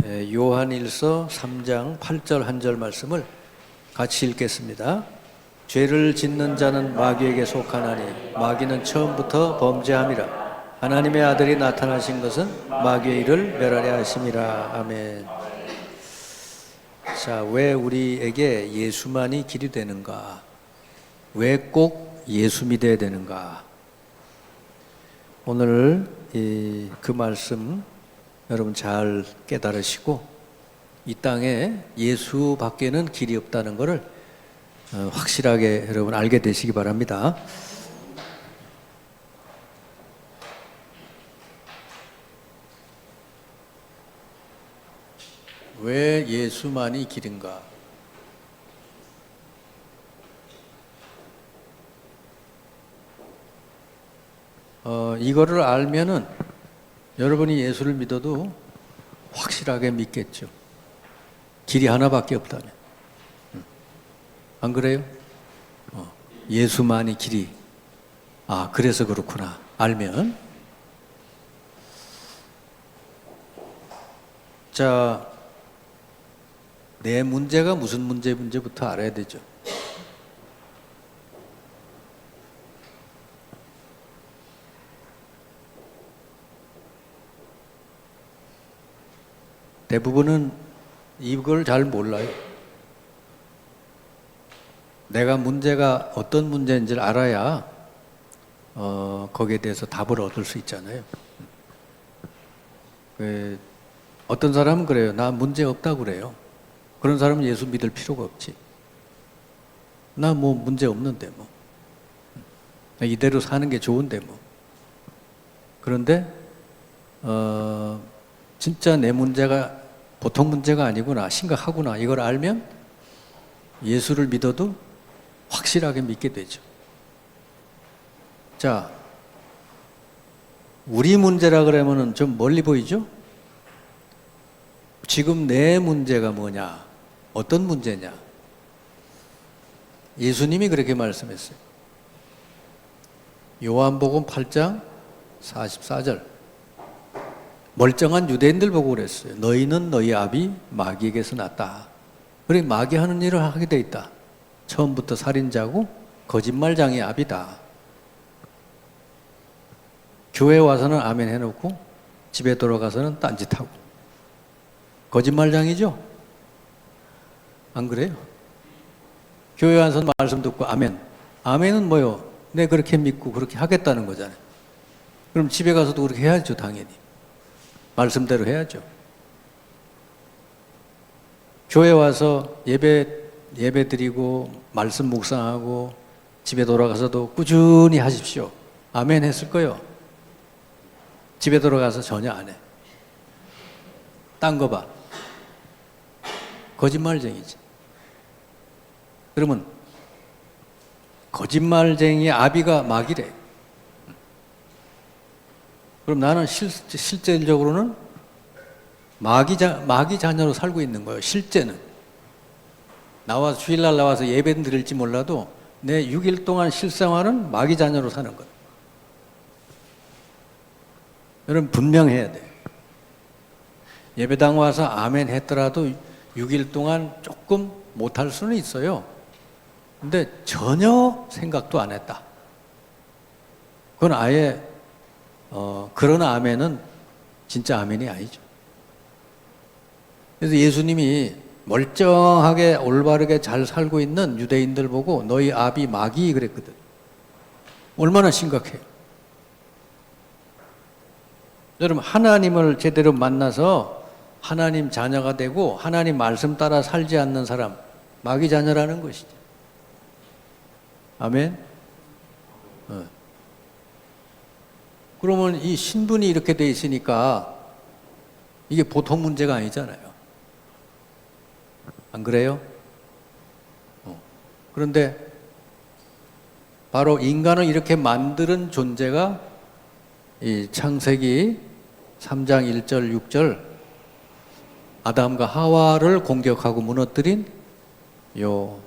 요한일서 3장 8절 한 절 말씀을 같이 읽겠습니다. 죄를 짓는 자는 마귀에게 속하나니 마귀는 처음부터 범죄함이라. 하나님의 아들이 나타나신 것은 마귀의 일을 멸하려 하심이라. 아멘. 자, 왜 우리에게 예수만이 길이 되는가? 왜 꼭 예수 믿어야 되는가? 오늘 그 말씀 여러분 잘 깨달으시고 이 땅에 예수 밖에는 길이 없다는 것을 확실하게 여러분 알게 되시기 바랍니다. 왜 예수만이 길인가? 이거를 알면은 여러분이 예수를 믿어도 확실하게 믿겠죠. 길이 하나밖에 없다면. 안 그래요? 예수만이 길이. 아, 그래서 그렇구나. 알면. 자, 내 문제가 무슨 문제부터 알아야 되죠. 대부분은 이걸 잘 몰라요. 내가 문제가 어떤 문제인지를 알아야 거기에 대해서 답을 얻을 수 있잖아요. 어떤 사람은 그래요. 나 문제 없다고 그래요. 그런 사람은 예수 믿을 필요가 없지. 나 뭐 문제 없는데 뭐. 이대로 사는 게 좋은데 뭐. 그런데 진짜 내 문제가 보통 문제가 아니구나, 심각하구나, 이걸 알면 예수를 믿어도 확실하게 믿게 되죠. 자, 우리 문제라 그러면은 좀 멀리 보이죠? 지금 내 문제가 뭐냐? 어떤 문제냐? 예수님이 그렇게 말씀했어요. 요한복음 8장 44절. 멀쩡한 유대인들 보고 그랬어요. 너희는 너희 아비 마귀에게서 났다. 그래, 마귀 하는 일을 하게 돼 있다. 처음부터 살인자고 거짓말장의 아비다. 교회 와서는 아멘 해놓고 집에 돌아가서는 딴짓하고. 거짓말장이죠? 안 그래요? 교회 와서 말씀 듣고 아멘. 아멘은 뭐요? 내 그렇게 믿고 그렇게 하겠다는 거잖아요. 그럼 집에 가서도 그렇게 해야죠, 당연히. 말씀대로 해야죠. 교회 와서 예배 드리고 말씀 묵상하고 집에 돌아가서도 꾸준히 하십시오. 아멘 했을 거요. 집에 돌아가서 전혀 안 해. 딴 거 봐. 거짓말쟁이지. 그러면 거짓말쟁이의 아비가 마귀래. 그럼 나는 실질적으로는 마귀 자녀로 살고 있는 거예요. 실제는. 나와서 주일날 나와서 예배 드릴지 몰라도 내 6일 동안 실생활은 마귀 자녀로 사는 거예요. 여러분 분명해야 돼요. 예배당 와서 아멘 했더라도 6일 동안 조금 못할 수는 있어요. 근데 전혀 생각도 안 했다. 그건 아예 그런 아멘은 진짜 아멘이 아니죠. 그래서 예수님이 멀쩡하게 올바르게 잘 살고 있는 유대인들 보고 너희 아비 마귀 그랬거든. 얼마나 심각해요. 여러분 하나님을 제대로 만나서 하나님 자녀가 되고 하나님 말씀 따라 살지 않는 사람 마귀 자녀라는 것이죠. 아멘. 그러면 이 신분이 이렇게 돼 있으니까 이게 보통 문제가 아니잖아요. 안 그래요? 그런데 바로 인간을 이렇게 만드는 존재가 이 창세기 3장 1절 6절 아담과 하와를 공격하고 무너뜨린 요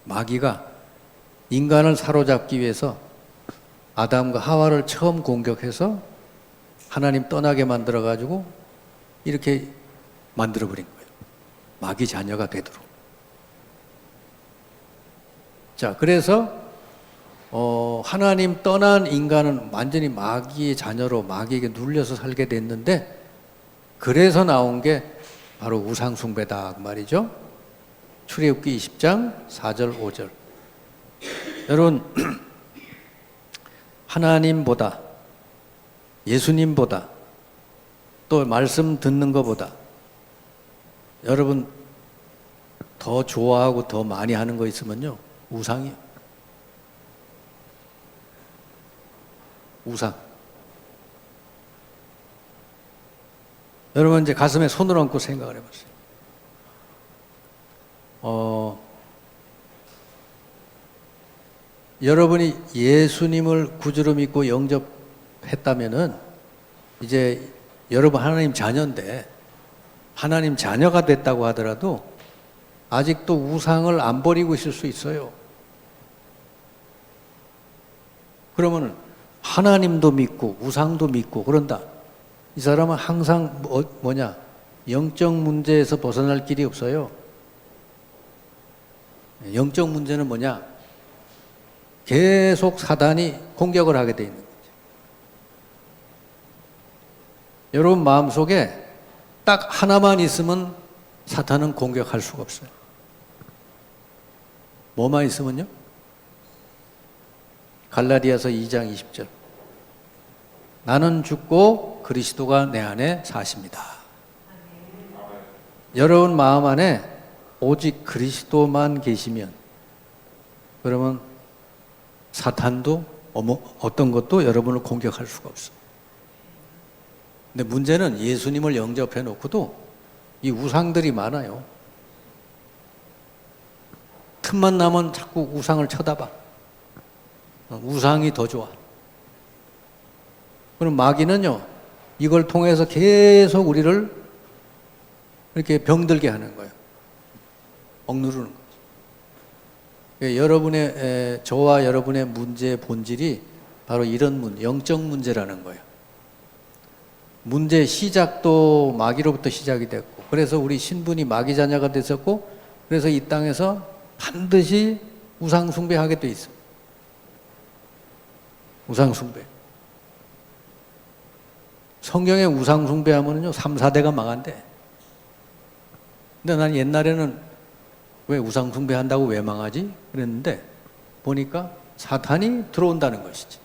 마귀가 인간을 사로잡기 위해서 아담과 하와를 처음 공격해서 하나님 떠나게 만들어가지고 이렇게 만들어버린 거예요. 마귀 자녀가 되도록. 자, 그래서 하나님 떠난 인간은 완전히 마귀의 자녀로 마귀에게 눌려서 살게 됐는데, 그래서 나온 게 바로 우상숭배다 그 말이죠. 출애굽기 20장 4절 5절. 여러분, 하나님보다, 예수님보다, 또 말씀 듣는 것보다 여러분 더 좋아하고 더 많이 하는 거 있으면요, 우상이요. 우상. 여러분 이제 가슴에 손을 얹고 생각을 해보세요. 여러분이 예수님을 구주로 믿고 영접했다면은 이제 여러분 하나님 자녀인데, 하나님 자녀가 됐다고 하더라도 아직도 우상을 안 버리고 있을 수 있어요. 그러면은 하나님도 믿고 우상도 믿고 그런다. 이 사람은 항상 영적 문제에서 벗어날 길이 없어요. 영적 문제는 뭐냐? 계속 사단이 공격을 하게 돼 있는 거죠. 여러분 마음속에 딱 하나만 있으면 사탄은 공격할 수가 없어요. 뭐만 있으면요? 갈라디아서 2장 20절. 나는 죽고 그리스도가 내 안에 사십니다. 여러분 마음 안에 오직 그리스도만 계시면, 그러면 사탄도 어떤 것도 여러분을 공격할 수가 없어요. 근데 문제는 예수님을 영접해 놓고도 이 우상들이 많아요. 틈만 나면 자꾸 우상을 쳐다봐. 우상이 더 좋아. 그럼 마귀는요, 이걸 통해서 계속 우리를 이렇게 병들게 하는 거예요. 억누르는 거죠. 여러분의, 저와 여러분의 문제의 본질이 바로 이런 영적 문제라는 거예요. 문제의 시작도 마귀로부터 시작이 됐고, 그래서 우리 신분이 마귀 자녀가 됐었고, 그래서 이 땅에서 반드시 우상 숭배하게 돼 있어요. 우상 숭배. 성경에 우상 숭배하면요 3, 4대가 망한대. 근데 난 옛날에는 왜 우상 숭배한다고 왜 망하지? 그랬는데 보니까 사탄이 들어온다는 것이지.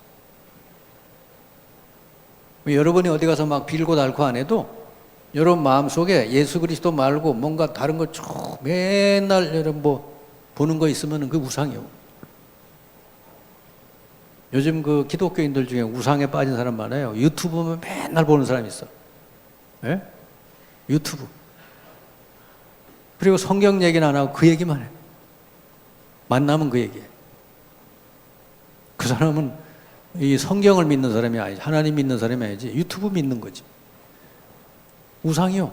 여러분이 어디 가서 막 빌고 닳고 안 해도 여러분 마음속에 예수 그리스도 말고 뭔가 다른 거 쭉 맨날 여러분 보는 거 있으면 그 우상이요. 요즘 그 기독교인들 중에 우상에 빠진 사람 많아요. 유튜브 보면 맨날 보는 사람이 있어. 예? 유튜브. 그리고 성경 얘기는 안 하고 그 얘기만 해. 만나면 그 얘기해. 그 사람은 이 성경을 믿는 사람이 아니지, 하나님 믿는 사람이 아니지, 유튜브 믿는 거지. 우상이요.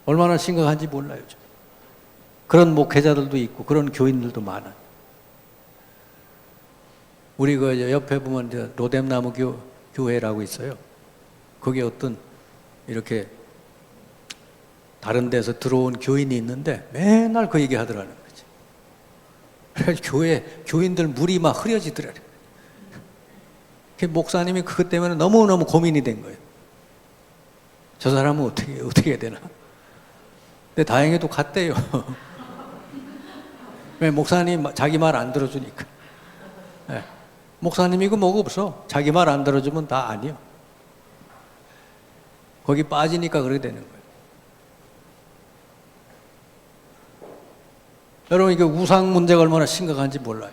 얼마나 심각한지 몰라요. 그런 목회자들도 있고 그런 교인들도 많아. 우리 그 옆에 보면 로뎀나무 교회라고 있어요. 거기 어떤 이렇게 다른 데서 들어온 교인이 있는데 맨날 그 얘기 하더라는 거지. 그래서 교인들 물이 막 흐려지더라. 목사님이 그것 때문에 너무너무 고민이 된 거예요. 저 사람은 어떻게 해야 되나. 근데 다행히도 갔대요. 왜? 목사님 자기 말 안 들어주니까. 네. 목사님이고 뭐고 없어. 자기 말 안 들어주면 다 아니요. 거기 빠지니까 그렇게 되는 거예요. 여러분, 이게 우상 문제가 얼마나 심각한지 몰라요.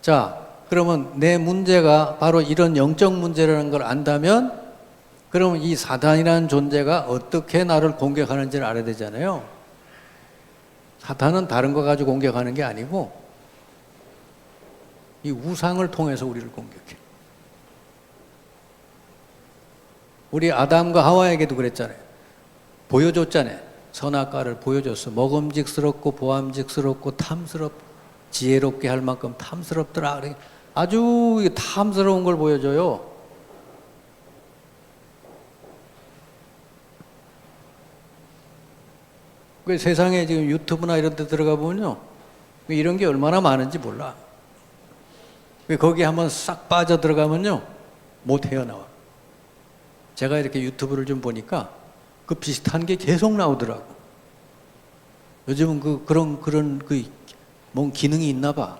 자, 그러면 내 문제가 바로 이런 영적 문제라는 걸 안다면, 그러면 이 사탄이라는 존재가 어떻게 나를 공격하는지를 알아야 되잖아요. 사탄은 다른 거 가지고 공격하는 게 아니고 이 우상을 통해서 우리를 공격해. 우리 아담과 하와에게도 그랬잖아요. 보여줬잖아요. 선악과를 보여줬어. 먹음직스럽고 보암직스럽고 탐스럽고 지혜롭게 할 만큼 탐스럽더라. 아주 탐스러운 걸 보여줘요. 그 세상에 지금 유튜브나 이런 데 들어가 보면요, 이런 게 얼마나 많은지 몰라. 거기 한번 싹 빠져 들어가면요, 못 헤어나와. 제가 이렇게 유튜브를 좀 보니까 그 비슷한 게 계속 나오더라고. 요즘은 그런 뭔 기능이 있나 봐.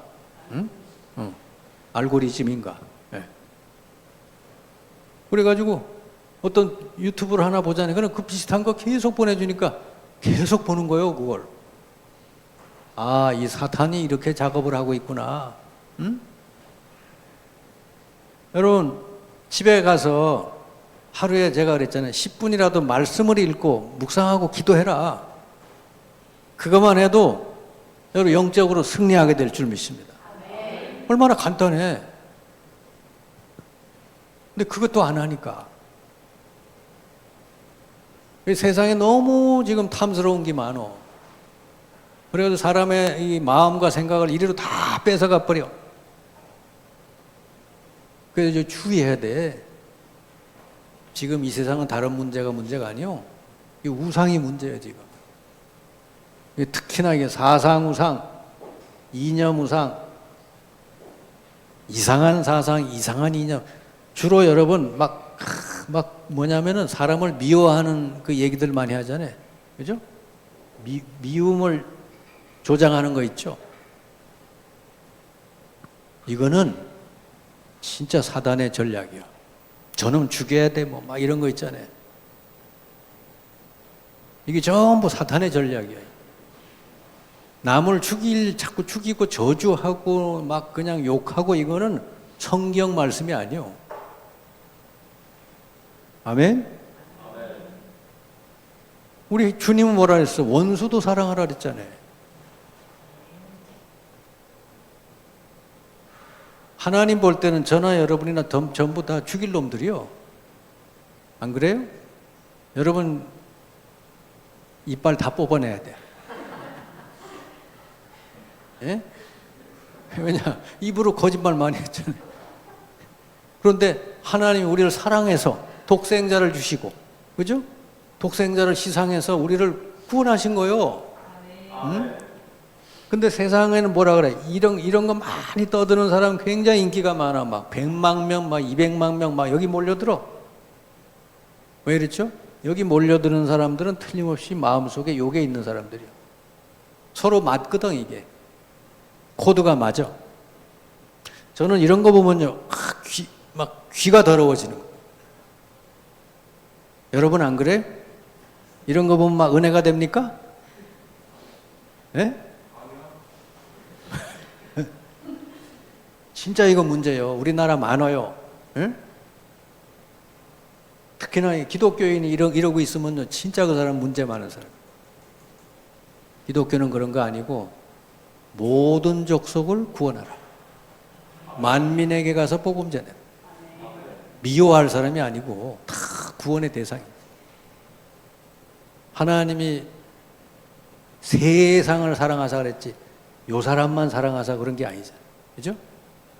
응? 알고리즘인가. 네. 그래가지고 어떤 유튜브를 하나 보자니 그럼 그 비슷한 거 계속 보내주니까 계속 보는 거예요, 그걸. 아, 이 사탄이 이렇게 작업을 하고 있구나. 응? 여러분, 집에 가서 하루에 제가 그랬잖아요. 10분이라도 말씀을 읽고 묵상하고 기도해라. 그것만 해도 여러분 영적으로 승리하게 될 줄 믿습니다. 얼마나 간단해. 근데 그것도 안 하니까. 세상에 너무 지금 탐스러운 게 많어. 그래서 사람의 이 마음과 생각을 이리로 다 뺏어가 버려. 그래서 주의해야 돼. 지금 이 세상은 다른 문제가 아니요. 이 우상이 문제예요, 지금. 특히나 이게 사상우상, 이념우상, 이상한 사상, 이상한 이념. 주로 여러분 막 뭐냐면은 사람을 미워하는 그 얘기들 많이 하잖아요. 그죠? 미움을 조장하는 거 있죠? 이거는 진짜 사단의 전략이야. 저놈 죽여야 돼, 뭐, 막 이런 거 있잖아요. 이게 전부 사탄의 전략이야. 남을 자꾸 죽이고 저주하고 막 그냥 욕하고 이거는 성경 말씀이 아니요. 아멘? 우리 주님은 뭐라 했어? 원수도 사랑하라 그랬잖아요. 하나님 볼 때는 저나 여러분이나 전부 다 죽일 놈들이요. 안 그래요? 여러분 이빨 다 뽑아내야 돼. 예? 왜냐? 입으로 거짓말 많이 했잖아요. 그런데 하나님이 우리를 사랑해서 독생자를 주시고, 그죠? 독생자를 희생해서 우리를 구원하신 거예요. 응? 근데 세상에는 뭐라 그래? 이런 거 많이 떠드는 사람 굉장히 인기가 많아. 막 100만 명, 막 200만 명, 막 여기 몰려들어. 왜 그렇죠? 여기 몰려드는 사람들은 틀림없이 마음속에 욕에 있는 사람들이야. 서로 맞거든, 이게. 코드가 맞아. 저는 이런 거 보면요, 귀가 더러워지는 거예요. 여러분 안 그래? 이런 거 보면 막 은혜가 됩니까? 예? 진짜 이거 문제예요. 우리나라 많아요. 예? 특히나 기독교인이 이러고 있으면 진짜 그 사람 문제 많은 사람. 기독교는 그런 거 아니고 모든 족속을 구원하라. 만민에게 가서 복음 전해라. 미워할 사람이 아니고 다 구원의 대상입니다. 하나님이 세상을 사랑하사 그랬지 요 사람만 사랑하사 그런 게 아니잖아요. 그죠?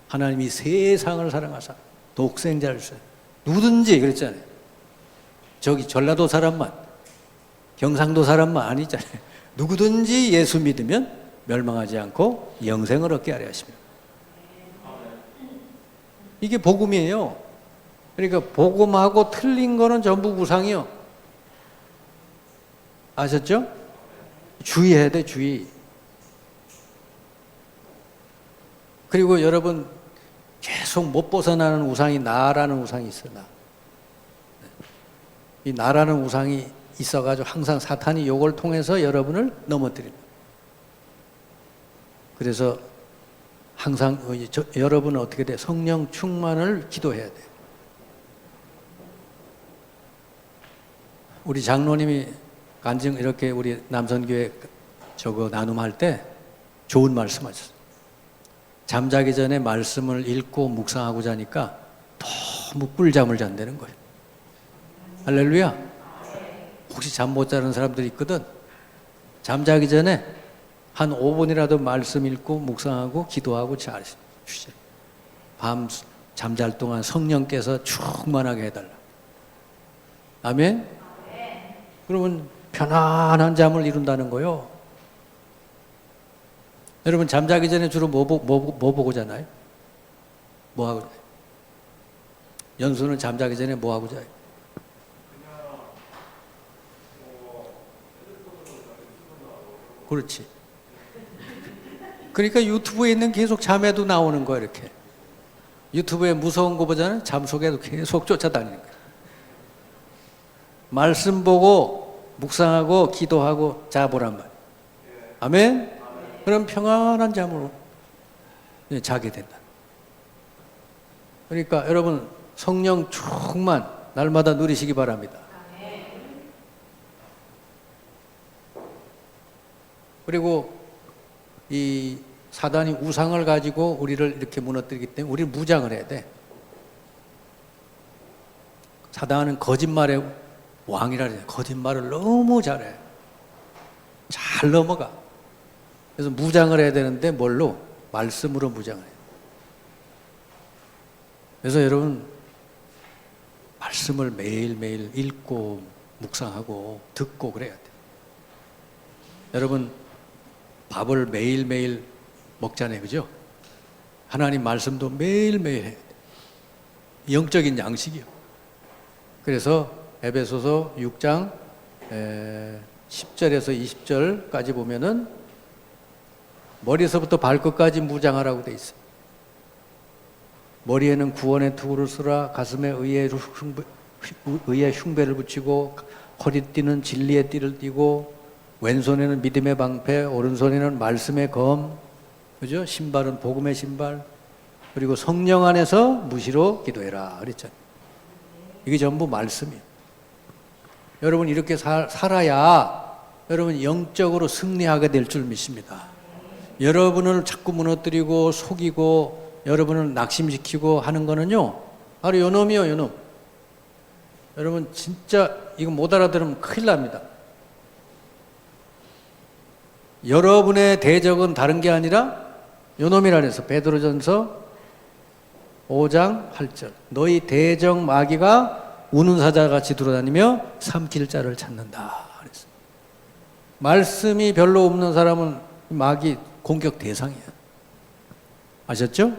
하나님이 세상을 사랑하사 독생자를 주셔. 누구든지 그랬잖아요. 저기 전라도 사람만, 경상도 사람만 아니잖아요. 누구든지 예수 믿으면 멸망하지 않고 영생을 얻게 하려 하십니다. 이게 복음이에요. 그러니까 복음하고 틀린 거는 전부 우상이요. 아셨죠? 주의해야 돼, 주의. 그리고 여러분 계속 못 벗어나는 우상이 나라는 우상이 있어. 이 나라는 우상이 있어가지고 항상 사탄이 요걸 통해서 여러분을 넘어뜨립니다. 그래서 항상 여러분은 어떻게 돼? 성령 충만을 기도해야 돼. 우리 장로님이 간증 이렇게 우리 남선교회 저거 나눔할 때 좋은 말씀 하셨어요. 잠자기 전에 말씀을 읽고 묵상하고 자니까 너무 꿀잠을 잔다는 거예요. 할렐루야. 혹시 잠 못 자는 사람들이 있거든. 잠자기 전에 한 5분이라도 말씀 읽고 묵상하고 기도하고 잘 주세요. 밤 잠잘 동안 성령께서 충만하게 해달라. 아멘? 그러면 편안한 잠을 이룬다는 거요. 여러분 잠자기 전에 주로 뭐 보고 자나요? 뭐 하고 자요? 연수는 잠자기 전에 뭐 하고 자요? 그렇지. 그러니까 유튜브에 있는 계속 잠에도 나오는 거야 이렇게. 유튜브에 무서운 거보다는 잠 속에도 계속 쫓아다니는 거야. 말씀 보고 묵상하고 기도하고 자보란 말이야. 아멘? 그럼 평안한 잠으로 자게 된다. 그러니까 여러분 성령 충만 날마다 누리시기 바랍니다. 그리고 이 사단이 우상을 가지고 우리를 이렇게 무너뜨리기 때문에 우리는 무장을 해야 돼. 사단은 거짓말의 왕이라 그래요. 거짓말을 너무 잘해. 잘 넘어가. 그래서 무장을 해야 되는데 뭘로? 말씀으로 무장을 해요. 그래서 여러분 말씀을 매일매일 읽고 묵상하고 듣고 그래야 돼요. 여러분 밥을 매일매일 먹잖아요. 그죠? 하나님 말씀도 매일매일 해야 돼요. 영적인 양식이요. 그래서 에베소서 6장 10절에서 20절까지 보면은 머리에서부터 발끝까지 무장하라고 돼 있어요. 머리에는 구원의 투구를 쓰라. 가슴에 의의 흉배를 붙이고 허리띠는 진리의 띠를 띠고 왼손에는 믿음의 방패, 오른손에는 말씀의 검, 그죠? 신발은 복음의 신발, 그리고 성령 안에서 무시로 기도해라 그랬잖아요. 이게 전부 말씀이에요. 여러분 이렇게 살아야 여러분 영적으로 승리하게 될 줄 믿습니다. 여러분을 자꾸 무너뜨리고 속이고 여러분을 낙심시키고 하는 거는요 바로 요놈이요, 요놈. 여러분 진짜 이거 못 알아들으면 큰일 납니다. 여러분의 대적은 다른 게 아니라 요놈이라 그래서 베드로전서 5장 8절 너희 대적 마귀가 우는 사자같이 돌아다니며 삼킬 자를 찾는다 그랬어요. 말씀이 별로 없는 사람은 마귀 공격 대상이에요. 아셨죠?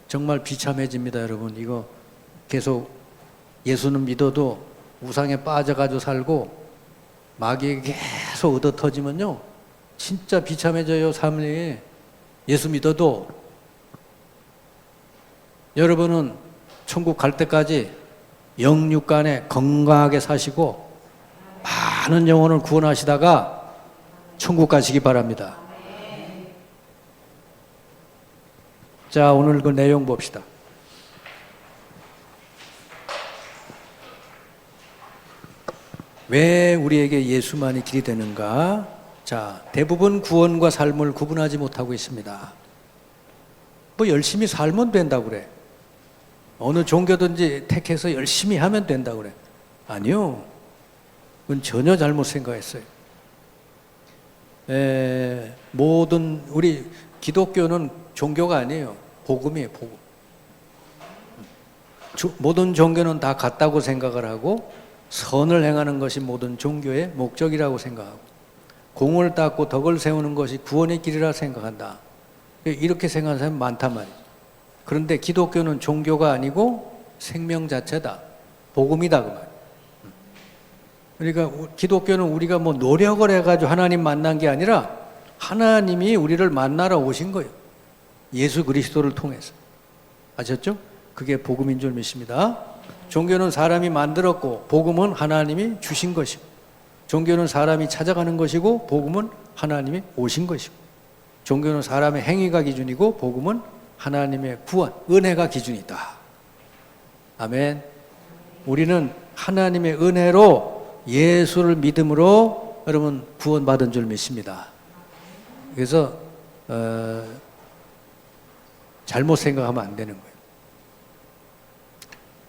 정말 비참해집니다. 여러분 이거 계속 예수는 믿어도 우상에 빠져가지고 살고 마귀에게 계속 얻어터지면요 진짜 비참해져요. 삶이. 예수 믿어도 여러분은 천국 갈 때까지 영육간에 건강하게 사시고 많은 영혼을 구원하시다가 천국 가시기 바랍니다. 자, 오늘 그 내용 봅시다. 왜 우리에게 예수만이 길이 되는가? 자, 대부분 구원과 삶을 구분하지 못하고 있습니다. 뭐 열심히 살면 된다고 그래. 어느 종교든지 택해서 열심히 하면 된다고 그래. 아니요. 그건 전혀 잘못 생각했어요. 모든 우리 기독교는 종교가 아니에요. 복음이에요, 복음. 모든 종교는 다 같다고 생각을 하고 선을 행하는 것이 모든 종교의 목적이라고 생각하고 공을 닦고 덕을 세우는 것이 구원의 길이라 생각한다. 이렇게 생각하는 사람이 많단 말이에요. 그런데 기독교는 종교가 아니고 생명 자체다. 복음이다 그 말이에요. 그러니까 기독교는 우리가 뭐 노력을 해가지고 하나님 만난 게 아니라 하나님이 우리를 만나러 오신 거예요. 예수 그리스도를 통해서. 아셨죠? 그게 복음인 줄 믿습니다. 종교는 사람이 만들었고 복음은 하나님이 주신 것이고 종교는 사람이 찾아가는 것이고 복음은 하나님이 오신 것이고 종교는 사람의 행위가 기준이고 복음은 하나님의 구원, 은혜가 기준이다. 아멘. 우리는 하나님의 은혜로 예수를 믿음으로 여러분 구원받은 줄 믿습니다. 그래서 잘못 생각하면 안 되는 거예요.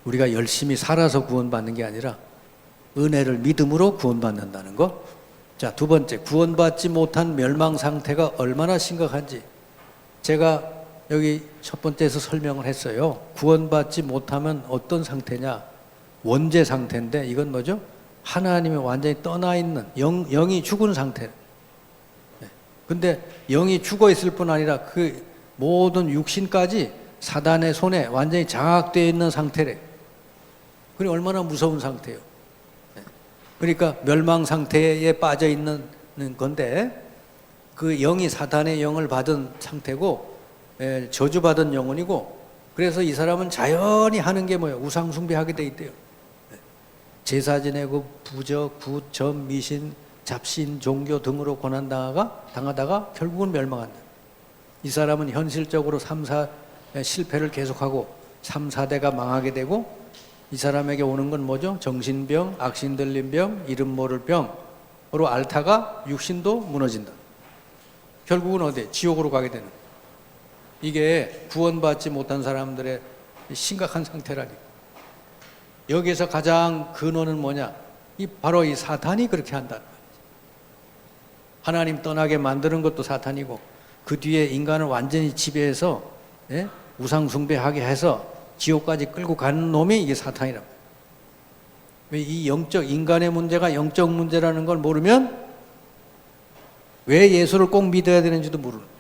우리가 열심히 살아서 구원받는 게 아니라 은혜를 믿음으로 구원받는다는 거. 자, 두 번째, 구원받지 못한 멸망 상태가 얼마나 심각한지 제가 여기 첫 번째에서 설명을 했어요. 구원받지 못하면 어떤 상태냐? 원죄 상태인데 이건 뭐죠? 하나님이 완전히 떠나 있는 영이 죽은 상태. 근데 영이 죽어 있을 뿐 아니라 그 모든 육신까지 사단의 손에 완전히 장악되어 있는 상태래. 그게 얼마나 무서운 상태예요. 그러니까 멸망 상태에 빠져 있는 건데 그 영이 사단의 영을 받은 상태고 저주받은 영혼이고, 그래서 이 사람은 자연히 하는 게 뭐예요? 우상 숭배하게 돼 있대요. 제사 지내고 부적, 굿, 점, 미신, 잡신, 종교 등으로 고난당하다가 결국은 멸망한다. 이 사람은 현실적으로 실패를 계속하고 3, 4대가 망하게 되고, 이 사람에게 오는 건 뭐죠? 정신병, 악신들림병, 이름 모를 병으로 앓다가 육신도 무너진다. 결국은 어디? 지옥으로 가게 되는 거예요. 이게 구원받지 못한 사람들의 심각한 상태라니. 여기에서 가장 근원은 뭐냐? 바로 이 사탄이 그렇게 한다는 거예요. 하나님 떠나게 만드는 것도 사탄이고, 그 뒤에 인간을 완전히 지배해서 우상 숭배하게 해서 지옥까지 끌고 가는 놈이 이게 사탄이란 말이에요. 이 인간의 문제가 영적 문제라는 걸 모르면 왜 예수를 꼭 믿어야 되는지도 모르는 거죠.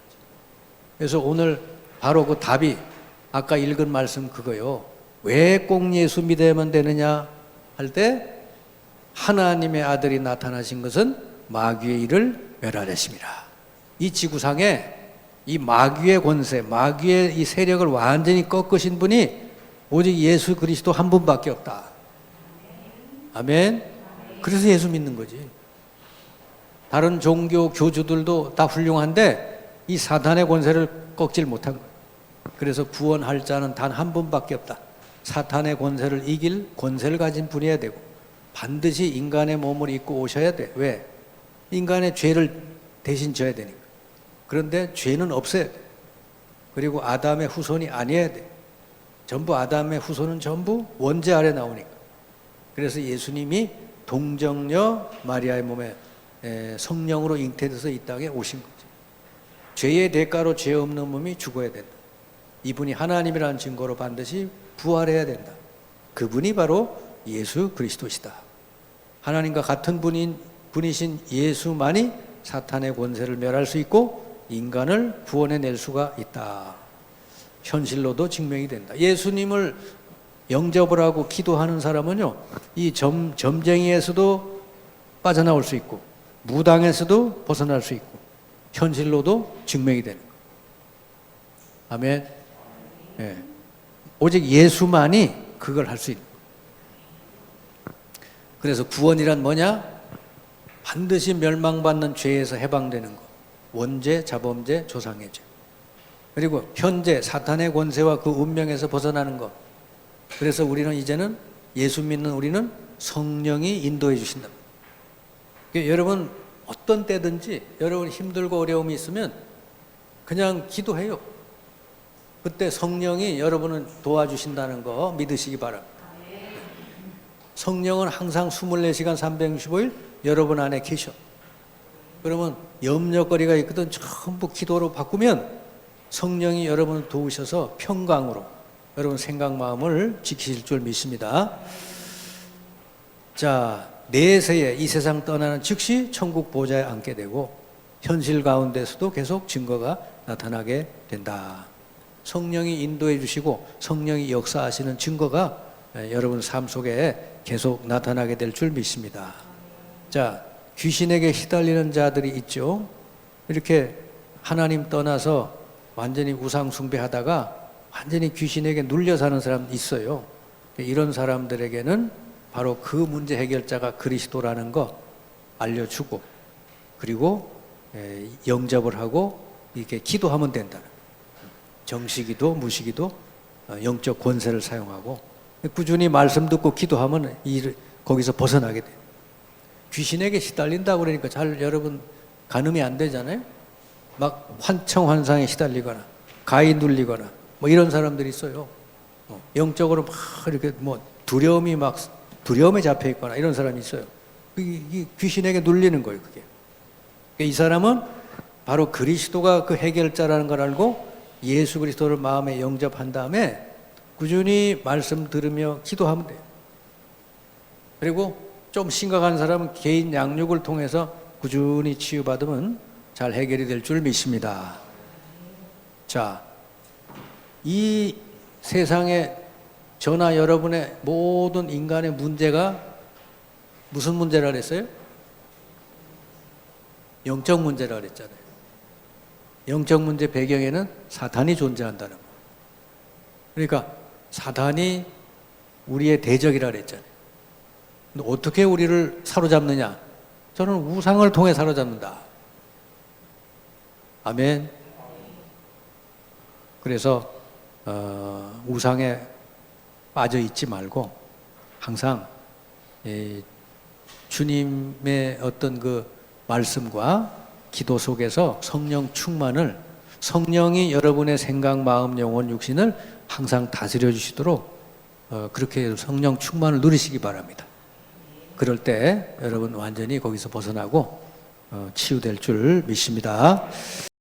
그래서 오늘 바로 그 답이 아까 읽은 말씀 그거요. 왜 꼭 예수 믿어야만 되느냐 할 때, 하나님의 아들이 나타나신 것은 마귀의 일을 멸하려심이라. 이 지구상에 이 마귀의 권세, 마귀의 이 세력을 완전히 꺾으신 분이 오직 예수 그리스도 한 분밖에 없다. 아멘. 그래서 예수 믿는 거지. 다른 종교 교주들도 다 훌륭한데 이 사탄의 권세를 꺾질 못한 거예요. 그래서 구원할 자는 단 한 분밖에 없다. 사탄의 권세를 이길 권세를 가진 분이어야 되고, 반드시 인간의 몸을 입고 오셔야 돼. 왜? 인간의 죄를 대신 져야 되니까. 그런데 죄는 없어야 돼. 그리고 아담의 후손이 아니어야 돼. 전부 아담의 후손은 전부 원죄 아래 나오니까. 그래서 예수님이 동정녀 마리아의 몸에 성령으로 잉태돼서 이 땅에 오신 거죠. 죄의 대가로 죄 없는 몸이 죽어야 된다. 이분이 하나님이라는 증거로 반드시 부활해야 된다. 그분이 바로 예수 그리스도시다. 하나님과 같은 분이신 예수만이 사탄의 권세를 멸할 수 있고 인간을 구원해낼 수가 있다. 현실로도 증명이 된다. 예수님을 영접을 하고 기도하는 사람은요, 이 점쟁이에서도 빠져나올 수 있고 무당에서도 벗어날 수 있고 현실로도 증명이 되는 거예요. 아멘. 네. 오직 예수만이 그걸 할 수 있는 거예요. 그래서 구원이란 뭐냐? 반드시 멸망받는 죄에서 해방되는 것. 원죄, 자범죄, 조상의 죄. 그리고 현재 사탄의 권세와 그 운명에서 벗어나는 것. 그래서 우리는 이제는 예수 믿는 우리는 성령이 인도해 주신다. 그러니까 여러분 어떤 때든지 여러분 힘들고 어려움이 있으면 그냥 기도해요. 그때 성령이 여러분을 도와주신다는 거 믿으시기 바랍니다. 성령은 항상 24시간 365일 여러분 안에 계셔. 그러면 염려거리가 있거든 전부 기도로 바꾸면 성령이 여러분을 도우셔서 평강으로 여러분 생각 마음을 지키실 줄 믿습니다. 자, 내세에 이 세상 떠나는 즉시 천국 보좌에 앉게 되고 현실 가운데서도 계속 증거가 나타나게 된다. 성령이 인도해 주시고 성령이 역사하시는 증거가 여러분 삶 속에 계속 나타나게 될 줄 믿습니다. 자, 귀신에게 휘달리는 자들이 있죠. 이렇게 하나님 떠나서 완전히 우상 숭배하다가 완전히 귀신에게 눌려 사는 사람 있어요. 이런 사람들에게는 바로 그 문제 해결자가 그리스도라는 거 알려주고, 그리고 영접을 하고 이렇게 기도하면 된다. 정시기도, 무시기도, 영적 권세를 사용하고 꾸준히 말씀 듣고 기도하면 거기서 벗어나게 돼요. 귀신에게 시달린다고 그러니까 잘 여러분 가늠이 안 되잖아요. 막 환청환상에 시달리거나 가히 눌리거나 뭐 이런 사람들이 있어요. 영적으로 막 이렇게 뭐 두려움에 잡혀 있거나 이런 사람이 있어요. 이 귀신에게 눌리는 거예요, 그게. 이 사람은 바로 그리스도가 그 해결자라는 걸 알고 예수 그리스도를 마음에 영접한 다음에 꾸준히 말씀 들으며 기도하면 돼요. 그리고 좀 심각한 사람은 개인 양육을 통해서 꾸준히 치유받으면 잘 해결이 될 줄 믿습니다. 자, 이 세상에 저나 여러분의 모든 인간의 문제가 무슨 문제라 그랬어요? 영적 문제라 그랬잖아요. 영적 문제 배경에는 사탄이 존재한다는 거예요. 그러니까 사탄이 우리의 대적이라 그랬잖아요. 근데 어떻게 우리를 사로잡느냐? 저는 우상을 통해 사로잡는다. 아멘. 그래서 우상에 빠져 있지 말고 항상 주님의 어떤 그 말씀과 기도 속에서 성령 충만을, 성령이 여러분의 생각, 마음, 영혼, 육신을 항상 다스려 주시도록 그렇게 성령 충만을 누리시기 바랍니다. 그럴 때 여러분 완전히 거기서 벗어나고 치유될 줄 믿습니다.